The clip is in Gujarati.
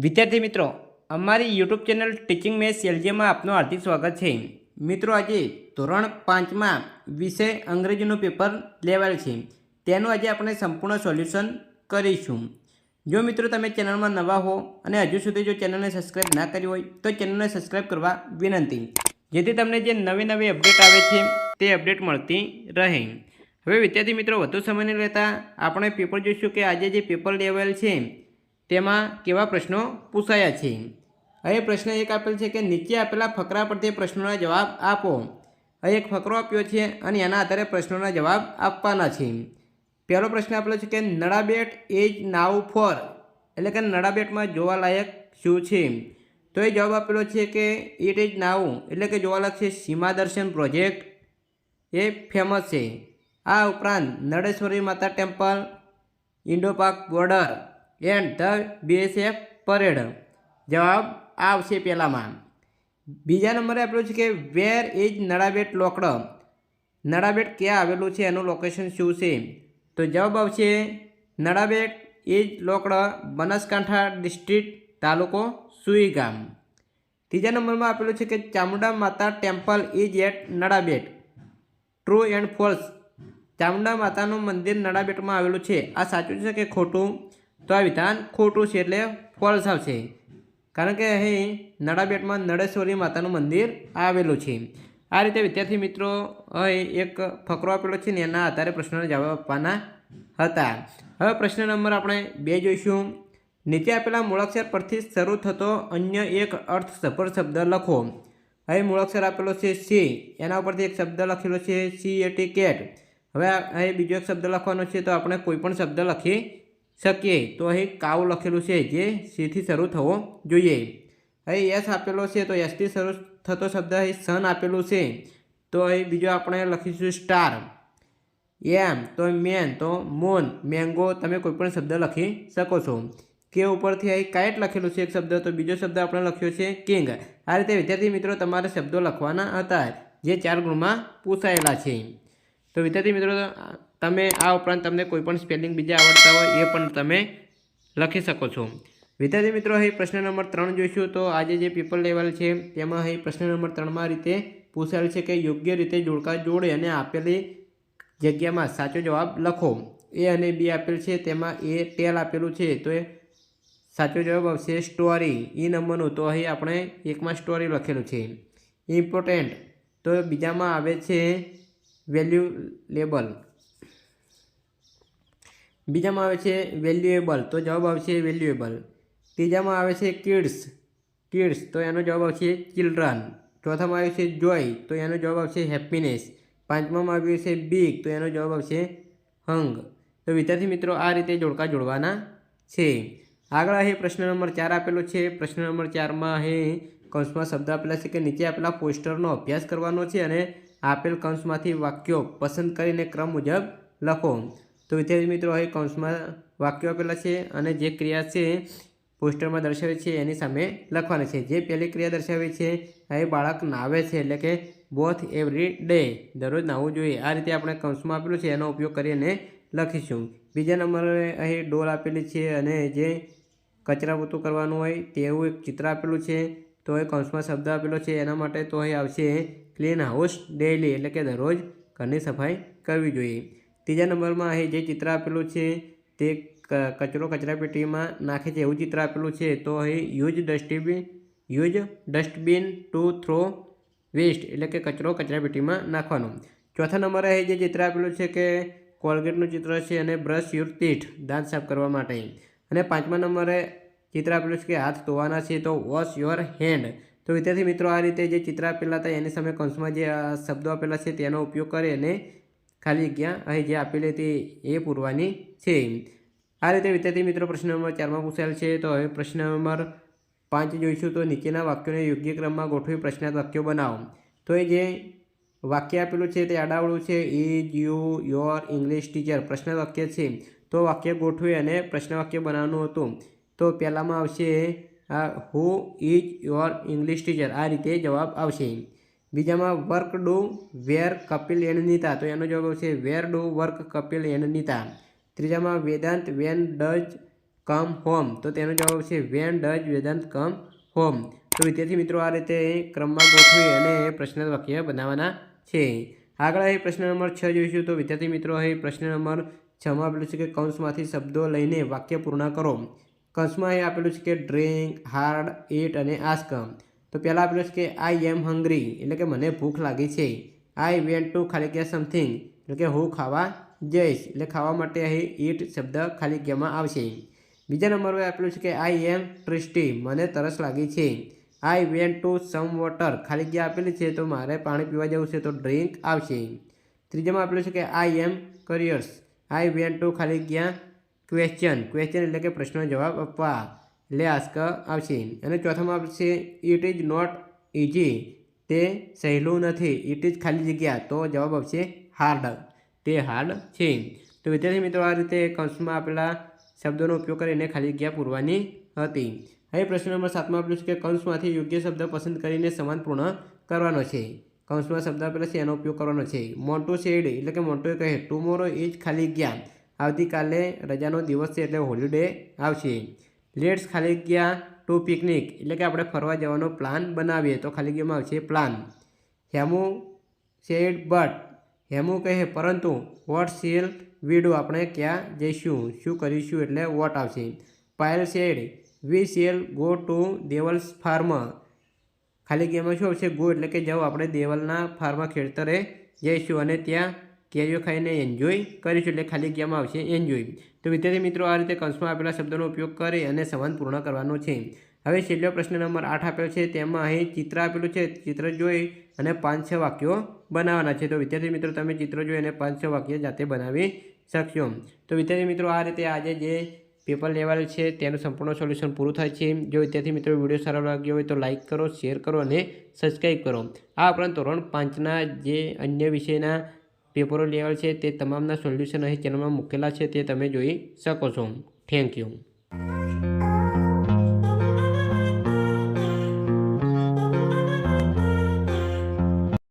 વિદ્યાર્થી મિત્રો, અમારી યુટ્યુબ ચેનલ ટીચિંગ મેથ્સ એલજીમાં આપનું હાર્દિક સ્વાગત છે. મિત્રો, આજે ધોરણ 5માં વિષય અંગ્રેજીનું પેપર લેવાયેલ છે. તેનું આજે આપણે સંપૂર્ણ સોલ્યુશન કરીશું. જો મિત્રો તમે ચેનલમાં નવા હો અને હજુ સુધી જો ચેનલને સબસ્ક્રાઈબ ના કરી હોય તો ચેનલને સબસ્ક્રાઈબ કરવા વિનંતી, જેથી તમને જે નવી નવી અપડેટ આવે છે તે અપડેટ મળતી રહે. હવે વિદ્યાર્થી મિત્રો, વધુ સમય નહીં લેતા આપણે પેપર જોઈશું કે આજે જે પેપર લેવાયેલ છે તેમાં કેવા પ્રશ્નો પૂછાયા છે. અહીં પ્રશ્ન એક આપેલ છે કે નીચે આપેલા ફકરા પરથી પ્રશ્નોના જવાબ આપો. અહીં એક ફકરો આપ્યો છે અને એના આધારે પ્રશ્નોના જવાબ આપવાના છે. પહેલો પ્રશ્ન આપેલો છે કે નળાબેટ ઇઝ નાઉ ફોર, એટલે કે નળાબેટમાં જોવાલાયક શું છે? તો એ જવાબ આપેલો છે કે ઇટ ઇઝ નાઉ, એટલે કે જોવાલાયક છે સીમા દર્શન પ્રોજેક્ટ, એ ફેમસ છે. આ ઉપરાંત નળેશ્વરી માતા ટેમ્પલ, ઇન્ડો પાક border and the BSF parade. જવાબ આવશે પહેલામાં. બીજા નંબરે આપેલું છે કે where is Nadabet locked, Nadabet ક્યાં આવેલું છે, એનું લોકેશન શું છે? તો જવાબ આવશે Nadabet is located, Banaskantha district, તાલુકો સુઈગામ. ત્રીજા નંબરમાં આપેલું છે કે Chamunda Mata temple is at Nadabet, true and false. Chamunda માતાનું મંદિર નળાબેટમાં આવેલું છે, આ સાચું છે કે ખોટું? તો આ વિધાન ખોટું છે, એટલે ફોલ્સ આવશે. કારણ કે અહીં નળાબેટમાં નળેશ્વરી માતાનું મંદિર આવેલું છે. આ રીતે વિદ્યાર્થી મિત્રો, અહીં એક ફકરો આપેલો છે ને એના આધારે પ્રશ્નોના જવાબ આપવાના હતા. હવે પ્રશ્ન નંબર આપણે 2 જોઈશું. નીચે આપેલા મૂળાક્ષર પરથી શરૂ થતો અન્ય એક અર્થસભર શબ્દ લખો. અહીં મૂળાક્ષર આપેલો છે સી, એના ઉપરથી એક શબ્દ લખેલો છે CAT કેટ. હવે અહીં બીજો એક શબ્દ લખવાનો છે, તો આપણે કોઈ પણ શબ્દ લખી શકીએ. તો અહીં કાવ લખેલું છે, જે સીથી શરૂ થવો જોઈએ. અહીં એસ આપેલો છે, તો એસથી શરૂ થતો શબ્દ અહીં સન આપેલું છે, તો અહીં બીજો આપણે લખીશું સ્ટાર. એમ તો મેન, તો મૂન, મેંગો, તમે કોઈ પણ શબ્દ લખી શકો છો. કે ઉપરથી અહીં કાઇટ લખેલું છે એક શબ્દ, તો બીજો શબ્દ આપણે લખ્યો છે કિંગ. આ રીતે વિદ્યાર્થી મિત્રો તમારે શબ્દો લખવાના હતા, જે 4 ગુણમાં પૂછાયેલા છે. તો વિદ્યાર્થી મિત્રો, તમે આ ઉપરાંત તમને કોઈ પણ સ્પેલિંગ બીજા આવડતા હોય એ પણ તમે લખી શકો છો. વિદ્યાર્થી મિત્રો, અહીં પ્રશ્ન નંબર 3 જોઈશું. તો આજે જે પેપર લેવલ છે તેમાં અહીં પ્રશ્ન નંબર 3માં રીતે પૂછાયેલ છે કે યોગ્ય રીતે જોડકા જોડે અને આપેલી જગ્યામાં સાચો જવાબ લખો. એ અને બી આપેલ છે, તેમાં એ ટેલ આપેલું છે, તો એ સાચો જવાબ આવશે સ્ટોરી. ઈ નંબરનું, તો અહીં આપણે એકમાં સ્ટોરી લખેલું છે. ઇમ્પોર્ટન્ટ, તો બીજામાં આવે છે વેલ્યુલેબલ. બીજામાં આવે છે વેલ્યુએબલ, તો જવાબ આવશે વેલ્યુએબલ. ત્રીજામાં આવે છે કિડ્સ, કિડ્સ, તો એનો જવાબ આવશે ચિલ્ડ્રન. ચોથામાં આવે છે જોય, તો એનો જવાબ આવશે હેપીનેસ. પાંચમામાં આવ્યું છે બિગ, તો એનો જવાબ આવશે હંગ. તો વિદ્યાર્થી મિત્રો, આ રીતે જોડકા જોડવાના છે. આગળ અહીં પ્રશ્ન નંબર 4 આપેલો છે. પ્રશ્ન નંબર 4માં અહીં કૌંસમાં શબ્દ આપેલા છે કે નીચે આપેલા પોસ્ટરનો અભ્યાસ કરવાનો છે અને આપેલ કૌંસમાંથી વાક્યો પસંદ કરીને ક્રમ મુજબ લખો. તો વિદ્યાર્થી મિત્રો, અહીં કૌંસમાં વાક્યો આપેલા છે અને જે ક્રિયા છે પોસ્ટરમાં દર્શાવી છે એની સામે લખવાની છે. જે પહેલી ક્રિયા દર્શાવી છે, અહીં બાળક નાહવે છે, એટલે કે બોથ એવરી ડે, દરરોજ નાહવું જોઈએ. આ રીતે આપણે કૌંસમાં આપેલું છે એનો ઉપયોગ કરીને લખીશું. બીજા નંબરે અહીં ડોલ આપેલી છે અને જે કચરા પોતું કરવાનું હોય તેવું એક ચિત્ર આપેલું છે. તો એ કૌંસમાં શબ્દ આપેલો છે, એના માટે તો અહીં આવશે ક્લીન હાઉસ ડેઇલી, એટલે કે દરરોજ ઘરની સફાઈ કરવી જોઈએ. ત્રીજા નંબરમાં અહીં જે ચિત્ર આપેલું છે તે કચરો કચરાપેટીમાં નાખે છે એવું ચિત્ર આપેલું છે. તો અહીં use dustbin to throw waste, એટલે કે કચરો કચરાપેટીમાં નાખવાનો. ચોથા નંબરે અહીં જે ચિત્ર આપેલું છે કે કોલગેટનું ચિત્ર છે અને બ્રશ યોર ટીથ, દાંત સાફ કરવા માટે. અને પાંચમા નંબરે ચિત્ર આપેલું છે કે હાથ ધોવાના છે, તો વોશ યોર હેન્ડ. તો વિદ્યાર્થી મિત્રો, આ રીતે જે ચિત્ર આપેલા હતા એની સામે કૌંસમાં જે શબ્દો આપેલા છે તેનો ઉપયોગ કરી અને ખાલી જગ્યા અહીં જે આપેલી હતી એ પૂરવાની છે. આ રીતે વિદ્યાર્થી મિત્રો પ્રશ્ન નંબર 4માં પૂછાયેલ છે. તો હવે પ્રશ્ન નંબર 5 જોઈશું. તો નીચેના વાક્યોને યોગ્ય ક્રમમાં ગોઠવી પ્રશ્નાર્થ વાક્યો બનાવો. તો એ જે વાક્ય આપેલું છે તે આડાવડું છે. Is you your English teacher પ્રશ્નાર્થ વાક્ય છે, તો વાક્ય ગોઠવી અને પ્રશ્ન વાક્ય બનાવવાનું હતું. તો પહેલામાં આવશે who is your English teacher, આ રીતે જવાબ આવશે. બીજામાં work do where Kapil and Nita, તો એનો જવાબ આવશે where do work Kapil and Nita. ત્રીજામાં Vedant when does come home? તો તેનો જવાબ છે when does Vedant come home? તો વિદ્યાર્થી મિત્રો આ રીતે ક્રમમાં ગોઠવી અને પ્રશ્ન વાક્ય બનાવવાના છે. આગળ અહીં પ્રશ્ન નંબર 6 જોઈશું. તો વિદ્યાર્થી મિત્રો અહીં પ્રશ્ન નંબર 6માં આપેલું છે કે કૌંસમાંથી શબ્દો લઈને વાક્ય પૂર્ણ કરો. કૌંસમાં અહીં આપેલું છે કે ડ્રિંક, હાર્ડ, ઈટ અને આસ્ક. તો પહેલાં આપેલું છે કે આઈ એમ હંગ્રી એટલે કે મને ભૂખ લાગી છે. આઈ વેન્ટ ટુ ખાલી જગ્યા સમથિંગ એટલે કે હું ખાવા જઈશ. એટલે ખાવા માટે અહીં ઈટ શબ્દ ખાલી જગ્યામાં આવશે. બીજા નંબર પર આપેલું છે કે આઈ એમ થર્સ્ટી મને તરસ લાગી છે. I went to some water ખાલી જગ્યા આપેલી છે તો મારે પાણી પીવા જવું છે તો ડ્રિંક આવશે. ત્રીજામાં આપેલું છે કે આઈ એમ ક્યુરિયસ. આઈ વેન્ટ ટુ ખાલી જગ્યા ક્વેશ્ચન એટલે કે પ્રશ્નનો જવાબ આપવા એટલે આસ્ક આવશે. અને ચોથામાં આપશે ઇટ ઇઝ નોટ ઇઝી તે સહેલું નથી. ઇટ ઇઝ ખાલી જગ્યા તો જવાબ આવશે હાર્ડ તે હાર્ડ છે. તો વિદ્યાર્થી મિત્રો આ રીતે કૌંસમાં આપેલા શબ્દોનો ઉપયોગ કરીને ખાલી જગ્યા પૂરવાની હતી. હવે પ્રશ્ન નંબર 7માં આપેલું છે કે કૌંસમાંથી યોગ્ય શબ્દ પસંદ કરીને સમાન પૂર્ણ કરવાનો છે. કૌંસમાં શબ્દ આપેલા છે એનો ઉપયોગ કરવાનો છે. મોન્ટુ સેડ એટલે કે મોન્ટુએ કહે ટુમોરો ઇઝ ખાલી જગ્યા આવતીકાલે રજાનો દિવસ છે એટલે હોલિડે આવશે. લેટ્સ ખાલી જગ્યા ટુ પિકનિક એટલે કે આપણે ફરવા જવાનો પ્લાન બનાવીએ તો ખાલી જગ્યામાં આવશે plan. Hemu said but Hemu કહે પરંતુ વોટ શેલ વી ડુ આપણે ક્યાં જઈશું શું કરીશું એટલે વોટ આવશે. Payal said we shall go to Deval's farm ખાલી જગ્યામાં શું આવશે ગો એટલે કે જાઓ આપણે દેવલના ફાર્મ ખેતરે જઈશું અને ત્યાં કેરીઓ ખાઈને એન્જોય કરીશું એટલે ખાલી જગ્યામાં આવશે એન્જોય. તો વિદ્યાર્થી મિત્રો આ રીતે કૌંસમાં આપેલા શબ્દોનો ઉપયોગ કરી અને સંવાદ પૂર્ણ કરવાનો છે. હવે છેલ્લો પ્રશ્ન નંબર 8 આપેલો છે તેમાં અહીં ચિત્ર આપેલું છે. ચિત્ર જોઈ અને 5-6 વાક્યો બનાવવાના છે. તો વિદ્યાર્થી મિત્રો તમે ચિત્ર જોઈ અને 5-6 વાક્ય જાતે બનાવી શકશો. તો વિદ્યાર્થી મિત્રો આ રીતે આજે જે પેપર લેવાયેલું છે તેનું સંપૂર્ણ સોલ્યુશન પૂરું થાય છે. જો વિદ્યાર્થી મિત્રો વિડીયો સારો લાગ્યો હોય તો લાઇક કરો, શેર કરો અને સબસ્ક્રાઈબ કરો. આ ઉપરાંત ધોરણ 5ના જે અન્ય વિષયના પેપરો લેવાયેલ છે તે તમામના સોલ્યુશન અહીં ચેનલમાં મૂકેલા છે તે તમે જોઈ શકો છો. Thank you.